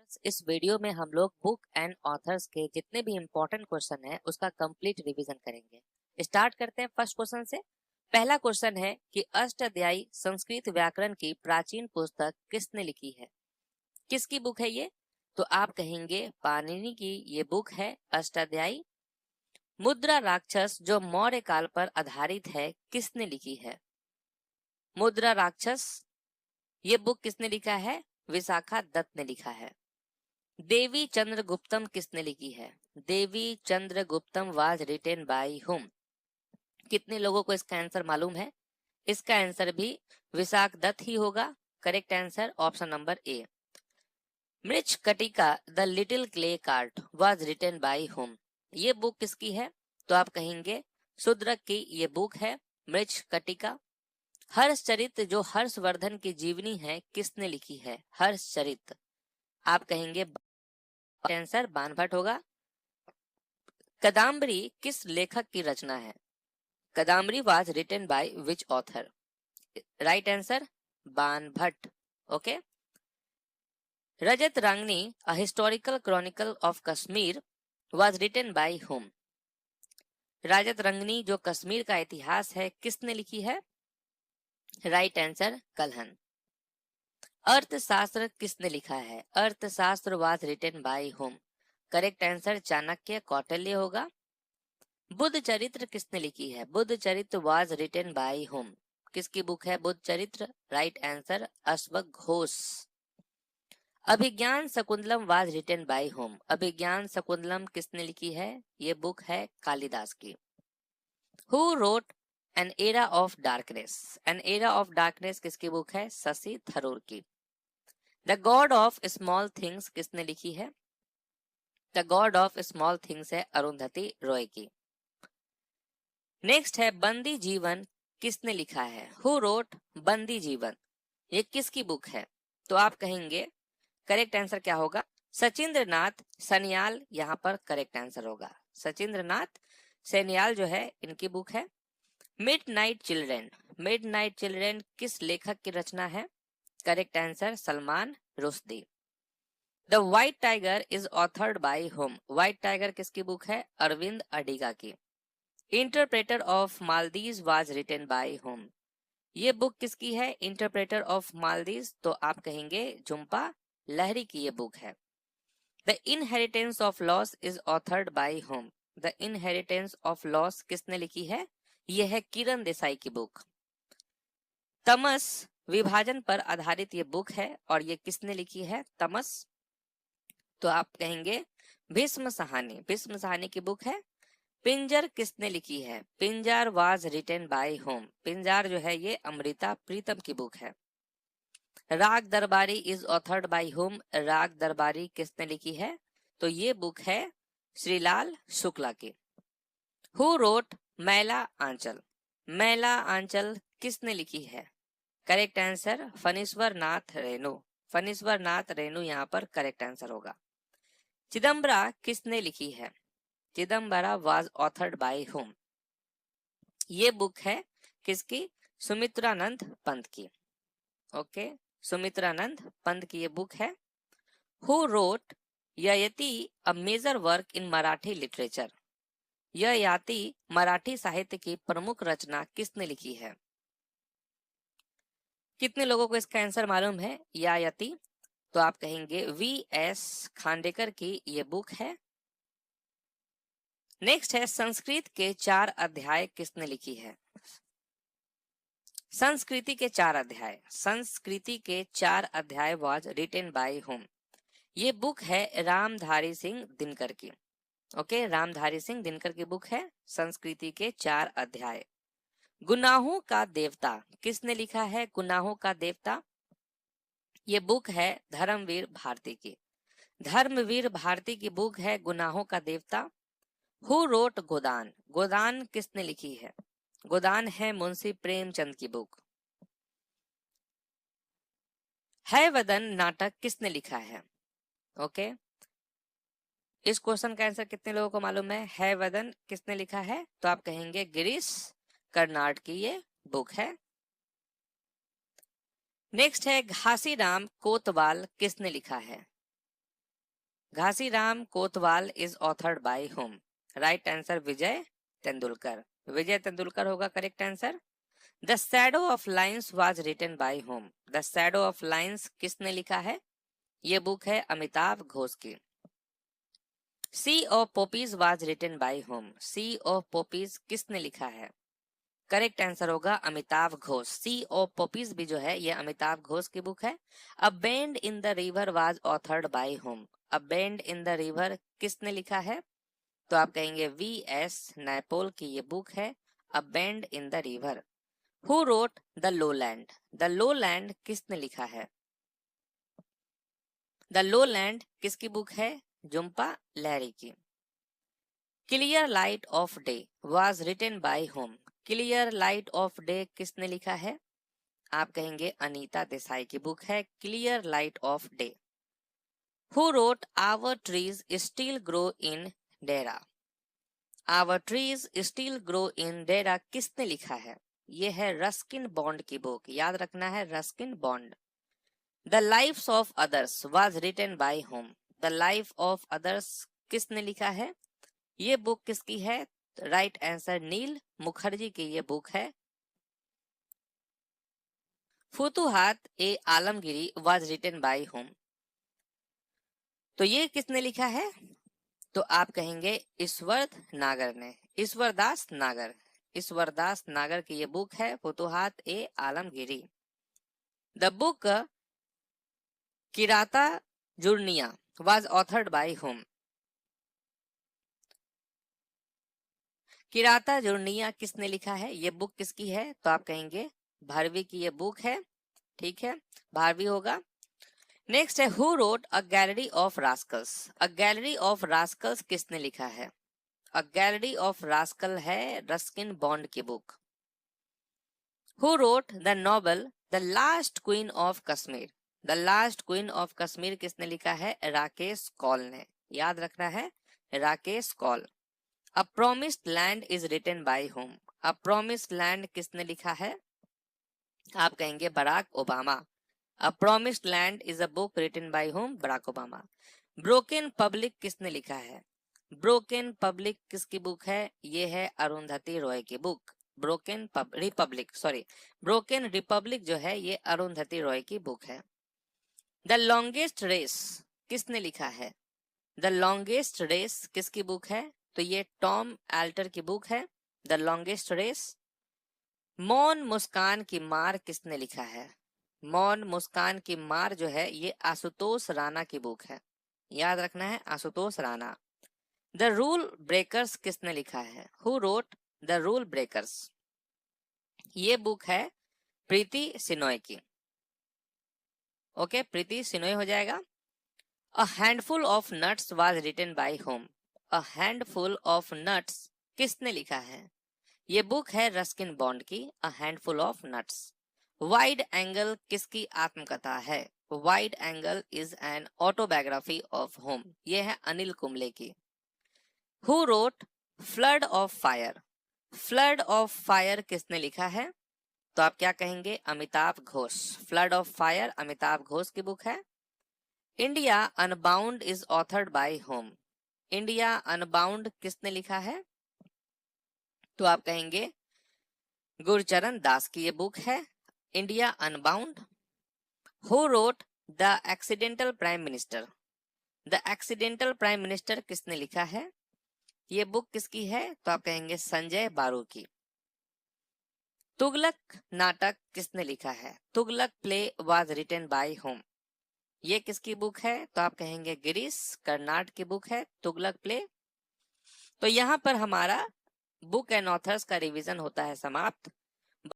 Students, इस video में हम लोग बुक एंड ऑथर्स के जितने भी इंपॉर्टेंट क्वेश्चन है उसका कंप्लीट रिवीजन करेंगे। स्टार्ट करते हैं फर्स्ट क्वेश्चन से। पहला क्वेश्चन है कि अष्टाध्यायी संस्कृत व्याकरण की प्राचीन पुस्तक किसने लिखी है? किसकी बुक है ये? तो आप कहेंगे पाणिनि की ये बुक है अष्टाध्यायी। मुद्रा राक्षस जो मौर्य काल पर आधारित है, किसने लिखी है? मुद्रा राक्षस ये बुक किसने लिखा है? विशाखा दत्त ने लिखा है। देवी चंद्रगुप्तम किसने लिखी है? देवी चंद्रगुप्तम वाज रिटेन बाय हुम? कितने लोगों को इसका आंसर मालूम है? इसका आंसर भी विशाख दत्त ही होगा। Correct answer option number A. Mrichchhakatika the little clay cart was written by whom? ये बुक किसकी है? तो आप कहेंगे शूद्रक की ये बुक है मृछ कटिका। हर्षचरित जो हर्षवर्धन की जीवनी है, किसने लिखी है? हर्षचरित आप कहेंगे आंसर बाणभट्ट होगा। कदम्बरी किस लेखक की रचना है? Kadambari was written by which author? Right answer Banabhatta. Okay. Rajatarangini a historical chronicle of Kashmir was written by whom? रजत रंगनी जो कश्मीर का इतिहास है, किसने लिखी है? Right answer Kalhana. अर्थशास्त्र किसने लिखा है? Arthashastra was written by whom? Correct answer Chanakya Kautilya होगा। बुद्ध चरित्र किसने लिखी है? बुद्ध चरित्र वाज रिटन बाय हुम? किसकी बुक है बुद्ध चरित्र? राइट आंसर अश्वघोष। Abhijnana Shakuntalam was written by whom? Abhijnana Shakuntalam किसने लिखी है? ये बुक है कालिदास की। Who wrote an era of darkness? An era of darkness किसकी बुक है? शशि थरूर की। The God of small things किसने लिखी है? The God of small things है अरुंधति रॉय की। नेक्स्ट है बंदी जीवन किसने लिखा है? हु रोट बंदी जीवन? ये किसकी बुक है? तो आप कहेंगे करेक्ट आंसर क्या होगा? सचिंद्र नाथ सन्याल यहाँ पर करेक्ट आंसर होगा। सचिंद्र नाथ सन्याल जो है इनकी बुक है। मिडनाइट चिल्ड्रन, मिडनाइट चिल्ड्रन किस लेखक की रचना है? Correct answer Salman Rushdie. The white tiger is authored by whom? White tiger किसकी बुक है? अरविंद अडिगा की। Interpreter of Maldives was written by whom? ये बुक किसकी है? Interpreter of Maldives? तो आप कहेंगे झुम्पा लहरी की ये बुक है। The inheritance of loss is authored by whom? The inheritance of loss किसने लिखी है? यह है किरण देसाई की बुक। तमस विभाजन पर आधारित ये बुक है और ये किसने लिखी है? तमस? तो आप कहेंगे भीष्म सहानी, भीष्म सहानी की बुक है। पिंजर किसने लिखी है? पिंजर वाज रिटन बाय होम? पिंजर जो है ये अमृता प्रीतम की बुक है। राग दरबारी इज ऑथर्ड बाय होम? राग दरबारी किसने लिखी है? तो ये बुक है श्रीलाल शुक्ला की। हु रोट मैला आंचल? मैला आंचल किसने लिखी है? Correct answer Phanishwar Nath Renu. फणीश्वर नाथ रेणु यहाँ पर करेक्ट आंसर होगा। चिदम्बरा किसने लिखी है? Chidambara was authored by whom? ये बुक है किसकी? सुमित्रानंद पंत की। ओके, सुमित्रानंद पंत की ये बुक है। Who wrote Yayati a major work in Marathi literature? Yayati Marathi साहित्य की प्रमुख रचना किसने लिखी है? कितने लोगों को इसका आंसर मालूम है? ययाति? तो आप कहेंगे V.S. खांडेकर की ये बुक है। नेक्स्ट है संस्कृत के 4 अध्याय किसने लिखी है? संस्कृति के 4 अध्याय, संस्कृति के 4 अध्याय वाज रिटन बाय हुम? ये बुक है रामधारी सिंह दिनकर की। ओके, रामधारी सिंह दिनकर की बुक है संस्कृति के 4 अध्याय। गुनाहों का देवता किसने लिखा है? गुनाहों का देवता ये बुक है धर्मवीर भारती की। धर्मवीर भारती की बुक है गुनाहों का देवता। हु रोट गोदान? गोदान किसने लिखी है? गोदान है मुंशी प्रेमचंद की बुक। है वदन नाटक किसने लिखा है? ओके, इस क्वेश्चन का आंसर कितने लोगों को मालूम है वदन किसने लिखा है? तो आप कहेंगे गिरीश कर्नाड की ये बुक है। नेक्स्ट है घासीराम कोतवाल किसने लिखा है? Ghashiram Kotwal is authored by whom? Right answer Vijay Tendulkar. Vijay Tendulkar होगा correct answer. The shadow of lines was written by whom? The shadow of lines किसने लिखा है? ये बुक है अमिताभ घोष की। Sea of poppies was written by whom? Sea of poppies किसने लिखा है? करेक्ट आंसर होगा Amitabh Ghosh. Sea of poppies भी जो है ये अमिताभ घोष की बुक है। A bend in the river was authored by whom? A bend in the river किसने लिखा है? तो आप कहेंगे वी एस नैपोल की ये बुक है a bend in the river. Who wrote the lowland? The lowland किसने लिखा है? द लोलैंड किसकी बुक है? जुम्पा लहरी की। Clear light of day was written by whom? Clear light of day किसने लिखा है? आप कहेंगे अनीता देसाई की बुक है clear light of day. Who wrote our trees still grow in Dehra? Our trees still grow in Dehra किसने लिखा है? ये है रस्किन बॉन्ड की बुक, याद रखना है Ruskin Bond. The lives of others was written by whom? The life of others किसने लिखा है? ये बुक किसकी है? राइट आंसर नील मुखर्जी की ये बुक है। Futuhat e Alamgiri was written by whom? तो ये किसने लिखा है? तो आप कहेंगे ईश्वर नागर ने, ईश्वरदास नागर। ईश्वरदास नागर की ये बुक है Futuhat e Alamgiri. The book Kiratarjuniya was authored by whom? Kiratarjuniya किसने लिखा है? ये बुक किसकी है? तो आप कहेंगे भारवी की ये बुक है। ठीक है, भारवी होगा। नेक्स्ट है who wrote a gallery of rascals? A gallery of rascals किसने लिखा है? अ गैलरी ऑफ रास्कल है रस्किन बॉन्ड की book. Who wrote the novel the last queen of Kashmir? The last queen of Kashmir किसने लिखा है? राकेश कौल ने, याद रखना है Rakesh Kaul. A promised land is written by whom? A promised land किसने लिखा है? आप कहेंगे Barack Obama. A promised land is a book written by whom? Barack Obama. Broken public किसने लिखा है? ब्रोकन पब्लिक किसकी बुक है? ये है अरुंधति रॉय की book. Broken Republic, sorry, broken Republic जो है ये अरुंधति रॉय की बुक है। द लॉन्गेस्ट रेस किसने लिखा है? द लॉन्गेस्ट रेस किसकी बुक है? तो ये टॉम एल्टर की बुक है द लॉन्गेस्ट रेस। मौन मुस्कान की मार किसने लिखा है? मौन मुस्कान की मार जो है ये आशुतोष राणा की बुक है, याद रखना है Ashutosh Rana. The rule breakers किसने लिखा है? Who wrote the rule breakers? ये बुक है प्रीति सिनोय की। ओके, प्रीति सिनोय हो जाएगा। A handful of nuts was written by whom? A handful of nuts किसने लिखा है? ये बुक है रस्किन बॉन्ड की a handful of nuts. Wide angle किसकी आत्मकथा है? Wide angle is an autobiography of whom? ये है अनिल कुंबले की। Who wrote flood of fire? Flood of fire किसने लिखा है? तो आप क्या कहेंगे? Amitabh Ghosh. Flood of fire Amitabh Ghosh की बुक है। India unbound is authored by home? India unbound किसने लिखा है? तो आप कहेंगे गुरचरण दास की ये बुक है India unbound. Who wrote the accidental prime minister? The accidental prime minister किसने लिखा है? ये बुक किसकी है? तो आप कहेंगे संजय बारू की। तुगलक नाटक किसने लिखा है? Tughlaq play was written by whom? ये किसकी बुक है? तो आप कहेंगे गिरीश कर्नाड की बुक है तुगलक प्ले। तो यहाँ पर हमारा बुक एंड ऑथर्स का रिवीजन होता है समाप्त।